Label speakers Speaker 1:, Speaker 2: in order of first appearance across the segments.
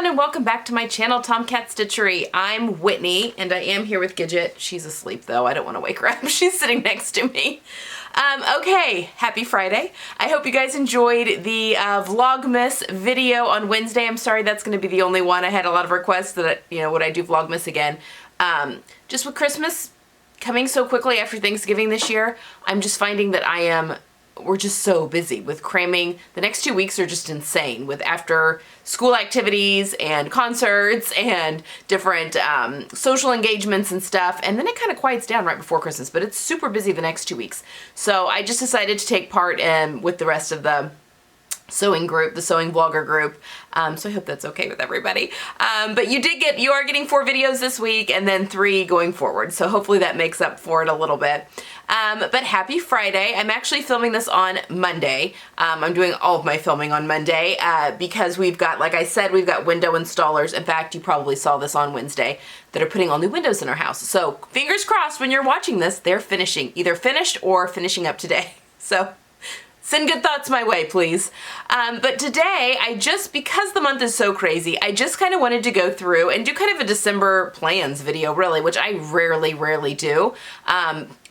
Speaker 1: everyone, and welcome back to my channel, Tomcat Stitchery. I'm Whitney, and I am here with Gidget. She's asleep though, I don't want to wake her up. She's sitting next to me. Okay, happy Friday. I hope you guys enjoyed the Vlogmas video on Wednesday. I'm sorry that's going to be the only one. I had a lot of requests that, would I do Vlogmas again? Just with Christmas coming so quickly after Thanksgiving this year, I'm just finding that we're just so busy with cramming. The next 2 weeks are just insane with after school activities and concerts and different social engagements and stuff. And then it kind of quiets down right before Christmas, but it's super busy the next 2 weeks. So I just decided to take part with the rest of the sewing group, the sewing vlogger group. So I hope that's okay with everybody. But you are getting 4 videos this week and then 3 going forward. So hopefully that makes up for it a little bit. But happy Friday. I'm actually filming this on Monday. I'm doing all of my filming on Monday because we've got, like I said, we've got window installers. In fact, you probably saw this on Wednesday that are putting all new windows in our house. So fingers crossed when you're watching this, they're either finished or finishing up today. So send good thoughts my way, please. But today, because the month is so crazy, I just kind of wanted to go through and do kind of a December plans video, really, which I rarely do.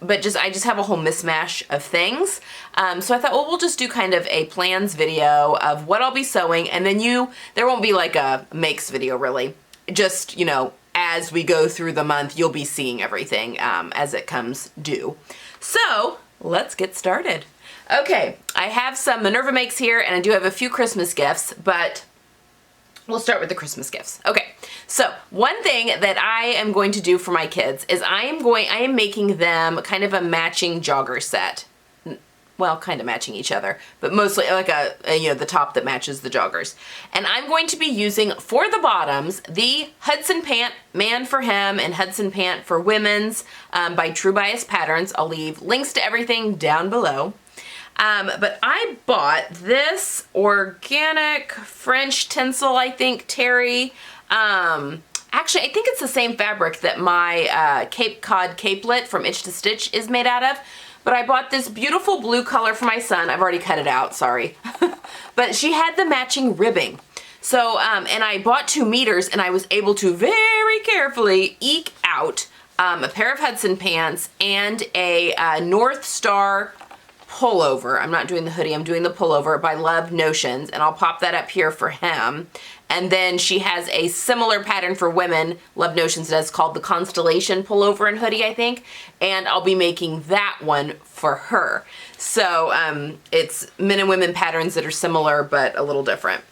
Speaker 1: But I just have a whole mishmash of things. So I thought, well, we'll just do kind of a plans video of what I'll be sewing, and then there won't be like a makes video, really. Just, as we go through the month, you'll be seeing everything as it comes due. So let's get started. Okay, I have some Minerva Makes here, and I do have a few Christmas gifts, but we'll start with the Christmas gifts. Okay, so one thing that I am going to do for my kids is I am making them kind of a matching jogger set. Well, kind of matching each other, but mostly like the top that matches the joggers. And I'm going to be using, for the bottoms, the Hudson Pant Man for Him and Hudson Pant for Women's by True Bias Patterns. I'll leave links to everything down below. But I bought this organic French tinsel, I think, terry. Actually, I think it's the same fabric that my Cape Cod capelet from Itch to Stitch is made out of. But I bought this beautiful blue color for my son. I've already cut it out, sorry. But she had the matching ribbing. So, and I bought 2 meters, and I was able to very carefully eke out a pair of Hudson pants and a North Star pullover. I'm not doing the hoodie, I'm doing the pullover by Love Notions, and I'll pop that up here for him. And then she has a similar pattern for women, Love Notions does, called the Constellation Pullover and hoodie, I think, and I'll be making that one for her. So it's men and women patterns that are similar but a little different.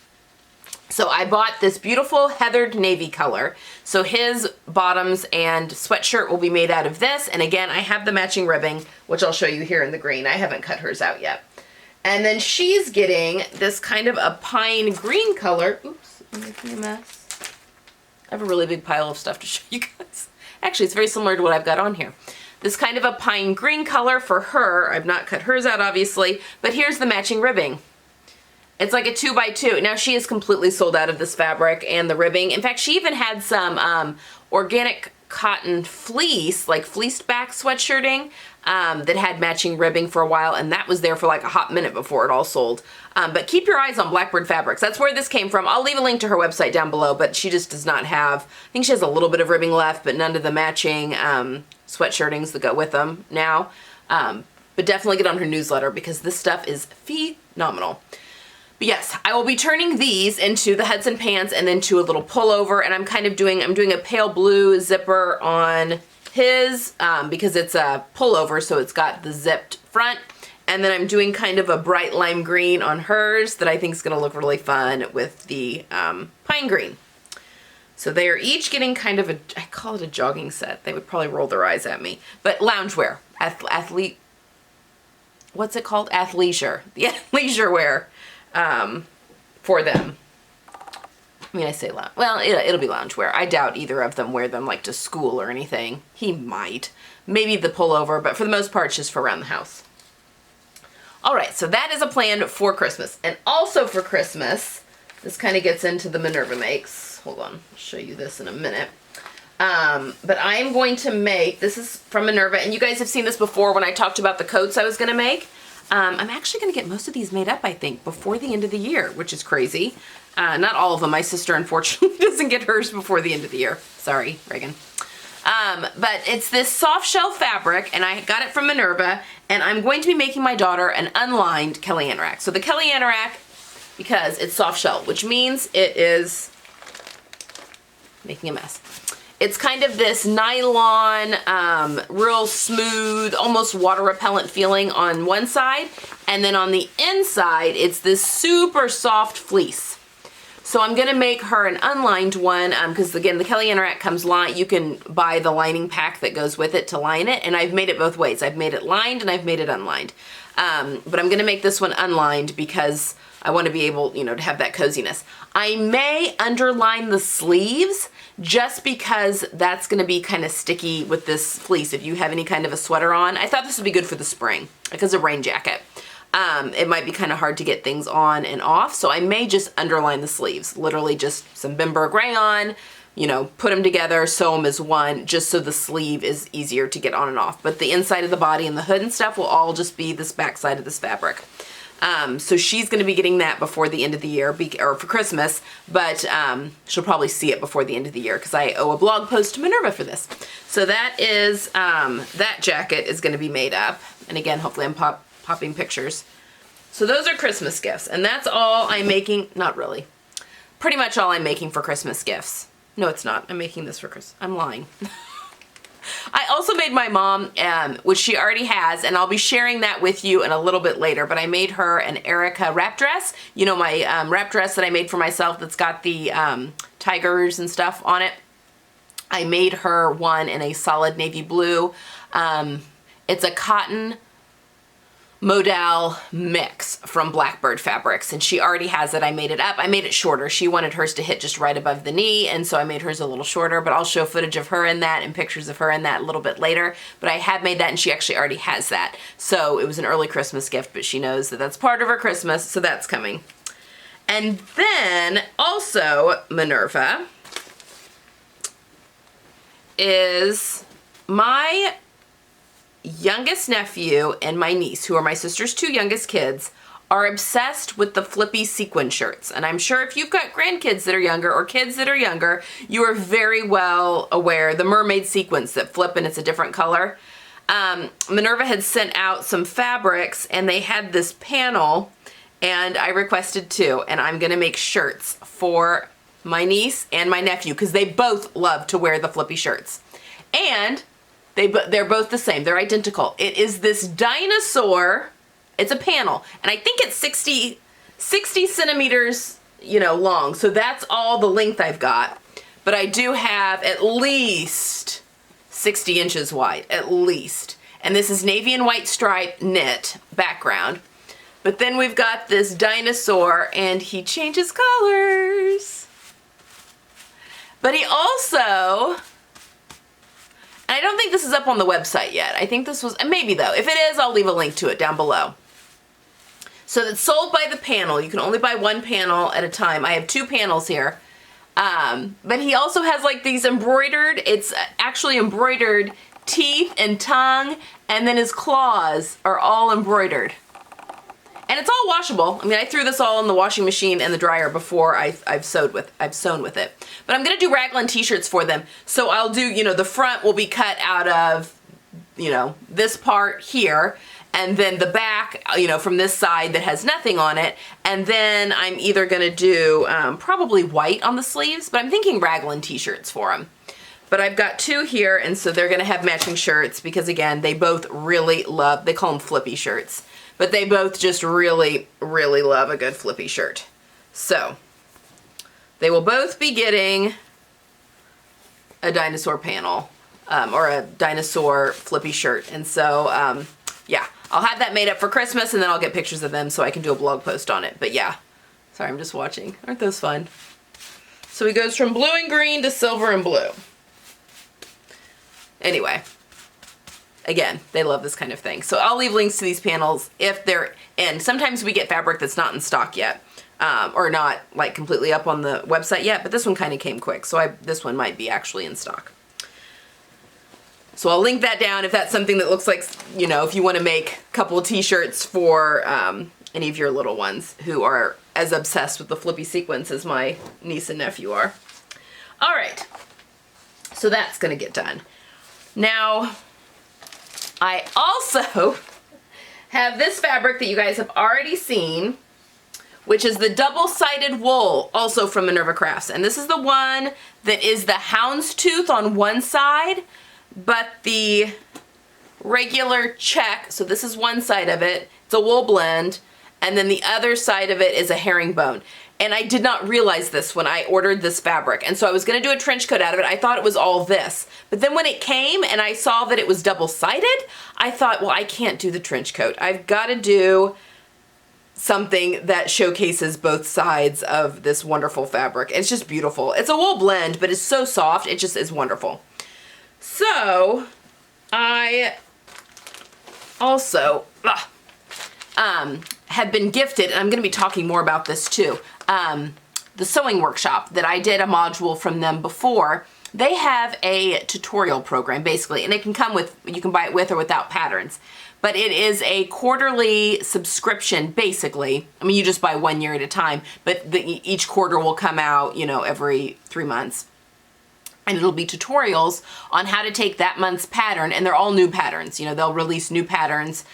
Speaker 1: So I bought this beautiful heathered navy color. So his bottoms and sweatshirt will be made out of this. And again, I have the matching ribbing, which I'll show you here in the green. I haven't cut hers out yet. And then she's getting this kind of a pine green color. Oops, I'm making a mess. I have a really big pile of stuff to show you guys. Actually, it's very similar to what I've got on here. This kind of a pine green color for her. I've not cut hers out, obviously, but here's the matching ribbing. It's like a 2x2. Now she is completely sold out of this fabric and the ribbing. In fact, she even had some organic cotton fleece, like fleeced back sweatshirting that had matching ribbing for a while, and that was there for like a hot minute before it all sold. But keep your eyes on Blackbird Fabrics. That's where this came from. I'll leave a link to her website down below, but she just does not have, I think she has a little bit of ribbing left, but none of the matching sweatshirtings that go with them now. But definitely get on her newsletter because this stuff is phenomenal. But yes, I will be turning these into the Hudson pants and then to a little pullover, and I'm doing a pale blue zipper on his because it's a pullover, so it's got the zipped front, and then I'm doing kind of a bright lime green on hers that I think is going to look really fun with the pine green. So they are each getting kind of I call it a jogging set. They would probably roll their eyes at me, but loungewear, athlete, what's it called? Athleisure, the athleisure wear. For them. I mean, I say lounge. Well, it'll be loungewear. I doubt either of them wear them like to school or anything. He might. Maybe the pullover, but for the most part, it's just for around the house. All right, so that is a plan for Christmas. And also for Christmas, this kind of gets into the Minerva Makes. Hold on, I'll show you this in a minute. But I am going to make, this is from Minerva, and you guys have seen this before when I talked about the coats I was going to make. I'm actually going to get most of these made up, I think, before the end of the year, which is crazy. Not all of them. My sister, unfortunately, doesn't get hers before the end of the year. Sorry, Reagan. But it's this soft shell fabric, and I got it from Minerva, and I'm going to be making my daughter an unlined Kelly Anorak. So the Kelly Anorak, because it's soft shell, which means it is making a mess. It's kind of this nylon, real smooth, almost water repellent feeling on one side, and then on the inside, it's this super soft fleece. So I'm gonna make her an unlined one, because again, the Kelly Anorak comes lined. You can buy the lining pack that goes with it to line it, and I've made it both ways. I've made it lined and I've made it unlined. But I'm gonna make this one unlined because I want to be able, you know, to have that coziness. I may underline the sleeves just because that's going to be kind of sticky with this fleece if you have any kind of a sweater on. I thought this would be good for the spring because of rain jacket. It might be kind of hard to get things on and off, so I may just underline the sleeves. Literally just some Bimberg rayon, you know, put them together, sew them as one, just so the sleeve is easier to get on and off. But the inside of the body and the hood and stuff will all just be this back side of this fabric. So she's going to be getting that before the end of the year, or for Christmas, but she'll probably see it before the end of the year because I owe a blog post to Minerva for this. So that is, that jacket is going to be made up. And again, hopefully I'm popping pictures. So those are Christmas gifts, and that's all I'm making. Not really. Pretty much all I'm making for Christmas gifts. No, it's not. I'm making this for Christmas. I'm lying. I also made my mom, which she already has, and I'll be sharing that with you in a little bit later, but I made her an Erica wrap dress. You know, my wrap dress that I made for myself that's got the tigers and stuff on it. I made her one in a solid navy blue. It's a cotton modal mix from Blackbird Fabrics, and she already has it. I made it up. I made it shorter. She wanted hers to hit just right above the knee, and so I made hers a little shorter, but I'll show footage of her in that and pictures of her in that a little bit later. But I have made that, and she actually already has that. So it was an early Christmas gift, but she knows that that's part of her Christmas, so that's coming. And then also Minerva is my youngest nephew and my niece, who are my sister's two youngest kids, are obsessed with the flippy sequin shirts. And I'm sure if you've got grandkids that are younger or kids that are younger, you are very well aware the mermaid sequins that flip and it's a different color. Minerva had sent out some fabrics and they had this panel, and I requested two, and I'm gonna make shirts for my niece and my nephew because they both love to wear the flippy shirts. And they're both the same. They're identical. It is this dinosaur. It's a panel, and I think it's 60 centimeters, you know, long. So that's all the length I've got. But I do have at least 60 inches wide, at least. And this is navy and white stripe knit background. But then we've got this dinosaur, and he changes colors. But he also, and I don't think this is up on the website yet. I think this was, and maybe though. If it is, I'll leave a link to it down below. So it's sold by the panel. You can only buy one panel at a time. I have two panels here. But he also has like these embroidered, it's actually embroidered teeth and tongue, and then his claws are all embroidered. And it's all washable. I mean, I threw this all in the washing machine and the dryer before I've sewn with it. But I'm gonna do raglan t-shirts for them. So I'll do, you know, the front will be cut out of, you know, this part here, and then the back, you know, from this side that has nothing on it. And then I'm either gonna do probably white on the sleeves, but I'm thinking raglan t-shirts for them. But I've got two here, and so they're gonna have matching shirts because again, they both really love, they call them flippy shirts. But they both just really, really love a good flippy shirt. So they will both be getting a dinosaur panel or a dinosaur flippy shirt. And so, yeah, I'll have that made up for Christmas, and then I'll get pictures of them so I can do a blog post on it. But yeah, sorry, I'm just watching. Aren't those fun? So he goes from blue and green to silver and blue. Anyway. Again, they love this kind of thing. So I'll leave links to these panels if they're in. Sometimes we get fabric that's not in stock yet, or not like completely up on the website yet, but this one kind of came quick, so this one might be actually in stock. So I'll link that down if that's something that looks like, you know, if you want to make a couple of t-shirts for any of your little ones who are as obsessed with the flippy sequins as my niece and nephew are. All right, so that's gonna get done. Now, I also have this fabric that you guys have already seen, which is the double-sided wool, also from Minerva Crafts. And this is the one that is the houndstooth on one side, but the regular check, so this is one side of it, it's a wool blend, and then the other side of it is a herringbone. And I did not realize this when I ordered this fabric. And so I was gonna do a trench coat out of it. I thought it was all this. But then when it came and I saw that it was double-sided, I thought, well, I can't do the trench coat. I've gotta do something that showcases both sides of this wonderful fabric. It's just beautiful. It's a wool blend, but it's so soft, it just is wonderful. So, I also have been gifted, and I'm gonna be talking more about this too, the sewing workshop that I did a module from them before. They have a tutorial program basically, and it can come with, you can buy it with or without patterns, but it is a quarterly subscription basically. I mean, you just buy 1 year at a time, but each quarter will come out, you know, every 3 months. And it'll be tutorials on how to take that month's pattern, and they're all new patterns. You know, they'll release new patterns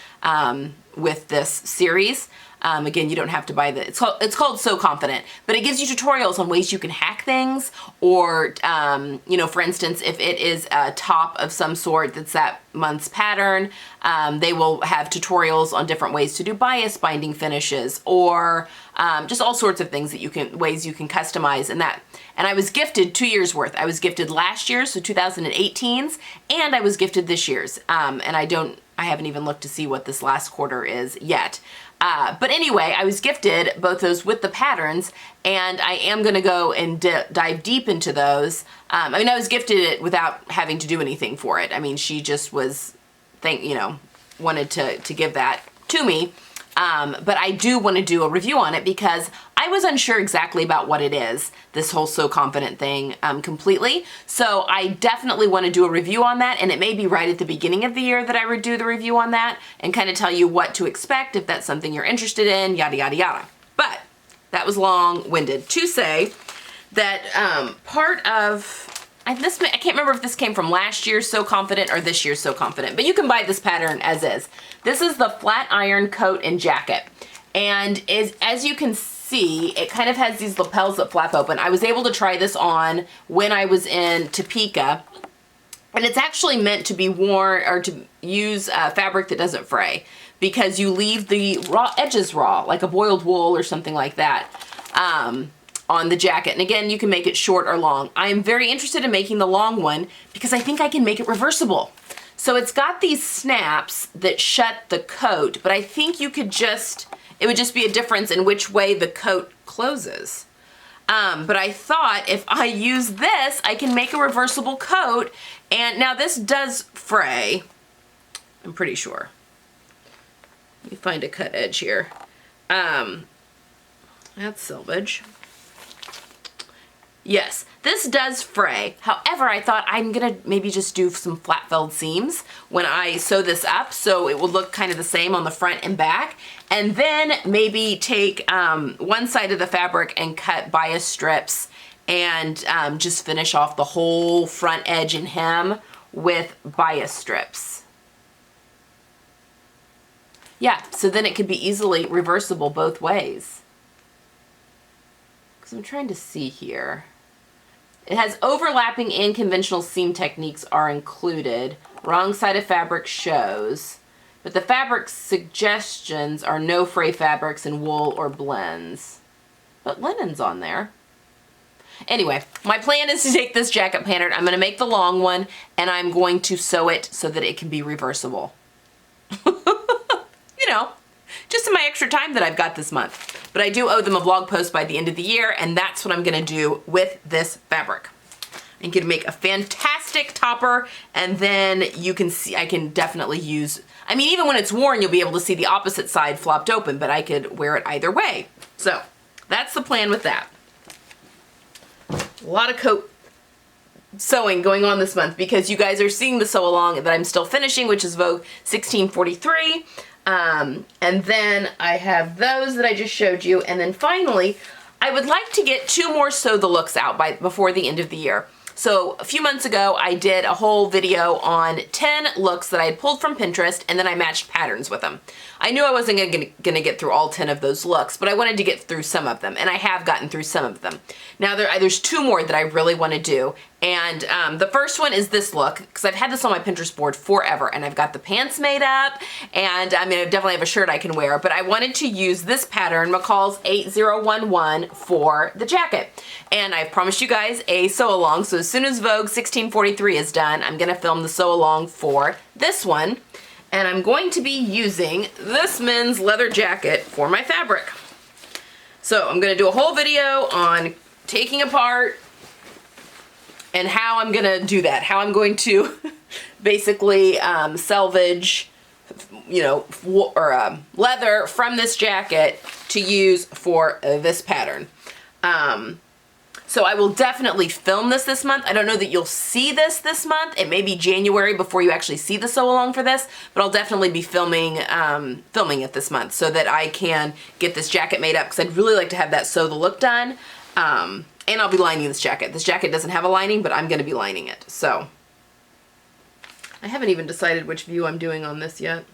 Speaker 1: with this series. Again, you don't have to buy the, it's called So Confident, but it gives you tutorials on ways you can hack things, or, you know, for instance, if it is a top of some sort that's that month's pattern, they will have tutorials on different ways to do bias binding finishes, or just all sorts of things that you can, ways you can customize in that. And I was gifted 2 years worth. I was gifted last year, so 2018's, and I was gifted this year's. And I haven't even looked to see what this last quarter is yet. But anyway, I was gifted both those with the patterns, and I am gonna go and dive deep into those. I mean, I was gifted it without having to do anything for it. I mean, she just was, you know, wanted to give that to me. But I do want to do a review on it because I was unsure exactly about what it is, this whole So Confident thing, completely. So I definitely want to do a review on that, and it may be right at the beginning of the year that I would do the review on that and kind of tell you what to expect if that's something you're interested in, yada, yada, yada. But that was long-winded to say that part of, I can't remember if this came from last year's So Confident or this year's So Confident, but you can buy this pattern as is. This is the flat iron coat and jacket. And as you can see, it kind of has these lapels that flap open. I was able to try this on when I was in Topeka, and it's actually meant to be worn, or to use fabric that doesn't fray, because you leave the raw edges raw, like a boiled wool or something like that. On the jacket. And again, you can make it short or long. I am very interested in making the long one because I think I can make it reversible. So it's got these snaps that shut the coat, but I think you could just, it would just be a difference in which way the coat closes. But I thought if I use this, I can make a reversible coat. And now this does fray, I'm pretty sure. Let me find a cut edge here. That's selvage. Yes, this does fray. However, I thought I'm gonna maybe just do some flat felled seams when I sew this up, so it will look kind of the same on the front and back. And then maybe take one side of the fabric and cut bias strips and just finish off the whole front edge and hem with bias strips. Yeah, so then it could be easily reversible both ways. Because I'm trying to see here. It has overlapping and conventional seam techniques are included. Wrong side of fabric shows. But the fabric suggestions are no fray fabrics in wool or blends. But linen's on there. Anyway, my plan is to take this jacket pattern. I'm going to make the long one, and I'm going to sew it so that it can be reversible. You know, just in my extra time that I've got this month. But I do owe them a blog post by the end of the year, and that's what I'm gonna do with this fabric. I'm gonna make a fantastic topper, and then you can see, I can definitely use, I mean, even when it's worn, you'll be able to see the opposite side flopped open, but I could wear it either way. So that's the plan with that. A lot of coat sewing going on this month because you guys are seeing the sew along that I'm still finishing, which is Vogue 1643. And then I have those that I just showed you. And then finally, I would like to get 2 more sew the looks out before the end of the year. So a few months ago, I did a whole video on 10 looks that I had pulled from Pinterest, and then I matched patterns with them. I knew I wasn't gonna get through all 10 of those looks, but I wanted to get through some of them, and I have gotten through some of them. Now there's 2 more that I really want to do, and the first one is this look, because I've had this on my Pinterest board forever, and I've got the pants made up, and I mean, I definitely have a shirt I can wear, but I wanted to use this pattern, McCall's 8011, for the jacket. And I've promised you guys a sew along, so as soon as Vogue 1643 is done, I'm gonna film the sew along for this one. And I'm going to be using this men's leather jacket for my fabric. So I'm gonna do a whole video on taking apart and how I'm gonna do that, how I'm going to basically salvage, you know, leather from this jacket to use for this pattern. So I will definitely film this month. I don't know that you'll see this month. It may be January before you actually see the sew along for this, but I'll definitely be filming it this month so that I can get this jacket made up, because I'd really like to have that sew the look done. And I'll be lining this jacket. This jacket doesn't have a lining, but I'm gonna be lining it. So I haven't even decided which view I'm doing on this yet.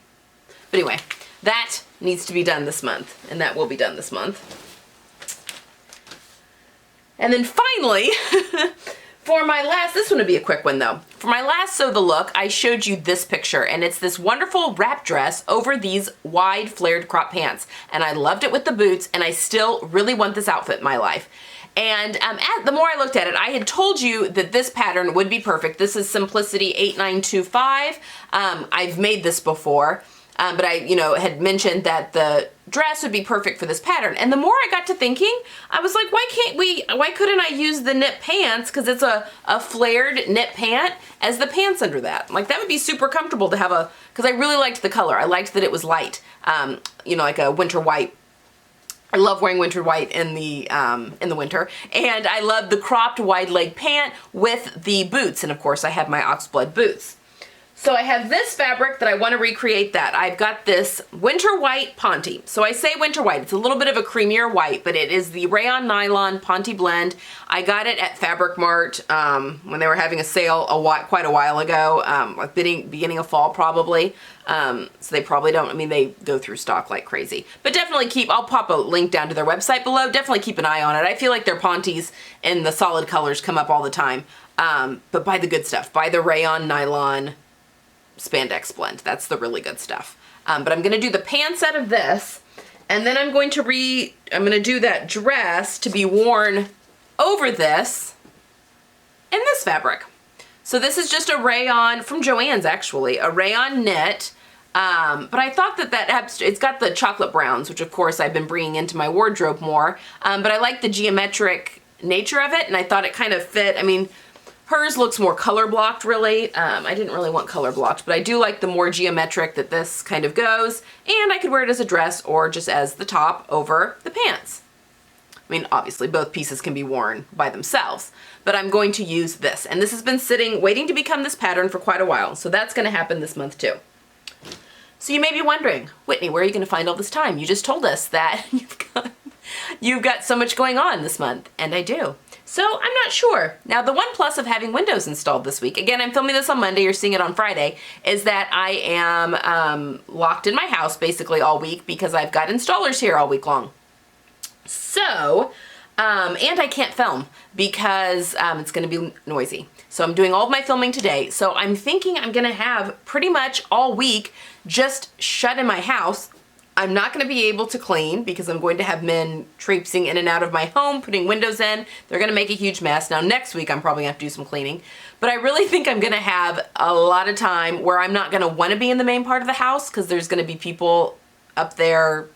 Speaker 1: But anyway, that needs to be done this month, and that will be done this month. And then finally, for my last, this one would be a quick one though. For my last sew the look, I showed you this picture, and it's this wonderful wrap dress over these wide flared crop pants. And I loved it with the boots, and I still really want this outfit in my life. And the more I looked at it, I had told you that this pattern would be perfect. This is Simplicity 8925. I've made this before. But I, had mentioned that the dress would be perfect for this pattern. And the more I got to thinking, I was like, why couldn't I use the knit pants, because it's a flared knit pant, as the pants under that? Like, that would be super comfortable to have because I really liked the color. I liked that it was light, like a winter white. I love wearing winter white in the winter, and I love the cropped wide leg pant with the boots, and of course I have my oxblood boots. So I have this fabric that I want to recreate that. I've got this winter white Ponte. So I say winter white, it's a little bit of a creamier white, but it is the rayon nylon Ponte blend. I got it at Fabric Mart when they were having a sale quite a while ago, like beginning of fall probably. So they probably don't, they go through stock like crazy. But definitely I'll pop a link down to their website below. Definitely keep an eye on it. I feel like their Pontes in the solid colors come up all the time. But buy the good stuff. Buy the rayon nylon spandex blend. That's the really good stuff. But I'm going to do the pants out of this, and then I'm going to do that dress to be worn over this in this fabric. So this is just a rayon from Joann's, actually, a rayon knit. But I thought it's got the chocolate browns, which of course I've been bringing into my wardrobe more. But I like the geometric nature of it, and I thought it kind of fit. Hers looks more color blocked, really. I didn't really want color blocked, but I do like the more geometric that this kind of goes, and I could wear it as a dress or just as the top over the pants. Obviously both pieces can be worn by themselves, but I'm going to use this, and this has been waiting to become this pattern for quite a while, so that's going to happen this month too. So you may be wondering, Whitney, where are you going to find all this time? You just told us that you've got so much going on this month, and I do. So I'm not sure. Now, the one plus of having windows installed this week, again, I'm filming this on Monday, you're seeing it on Friday, is that I am locked in my house basically all week because I've got installers here all week long. So, and I can't film because it's going to be noisy. So I'm doing all of my filming today. So I'm thinking I'm going to have pretty much all week just shut in my house. I'm not going to be able to clean because I'm going to have men traipsing in and out of my home, putting windows in. They're going to make a huge mess. Now next week I'm probably going to have to do some cleaning. But I really think I'm going to have a lot of time where I'm not going to want to be in the main part of the house because there's going to be people up there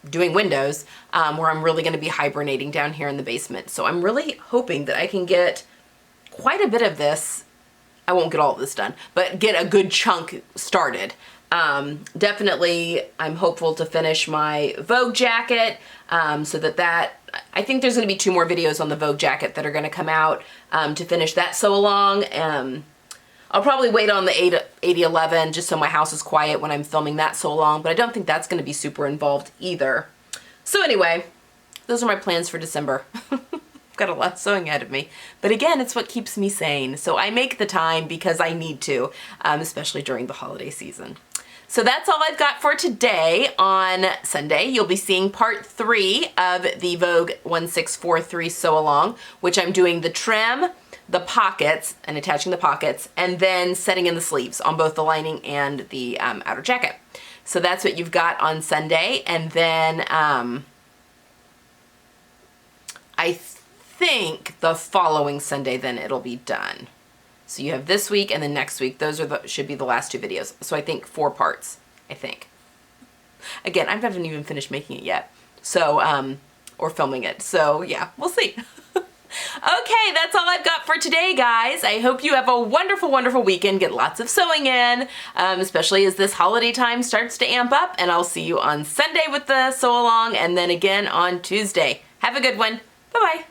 Speaker 1: doing windows where I'm really going to be hibernating down here in the basement. So I'm really hoping that I can get quite a bit of this. I won't get all of this done, but get a good chunk started. Definitely, I'm hopeful to finish my Vogue jacket, so that I think there's going to be 2 more videos on the Vogue jacket that are going to come out to finish that sew along. I'll probably wait on the 8011 just so my house is quiet when I'm filming that sew along, but I don't think that's going to be super involved either. So anyway, those are my plans for December. I've got a lot of sewing ahead of me, but again, it's what keeps me sane. So I make the time because I need to, especially during the holiday season. So that's all I've got for today. On Sunday, you'll be seeing part 3 of the Vogue 1643 sew along, which I'm doing the trim, the pockets, and attaching the pockets, and then setting in the sleeves on both the lining and the outer jacket. So that's what you've got on Sunday, and then I think the following Sunday then it'll be done. So you have this week and then next week. Those are should be the last 2 videos. So I think 4 parts, I think. Again, I haven't even finished making it yet. So, or filming it. So yeah, we'll see. Okay, that's all I've got for today, guys. I hope you have a wonderful, wonderful weekend. Get lots of sewing in, especially as this holiday time starts to amp up. And I'll see you on Sunday with the sew along and then again on Tuesday. Have a good one. Bye-bye.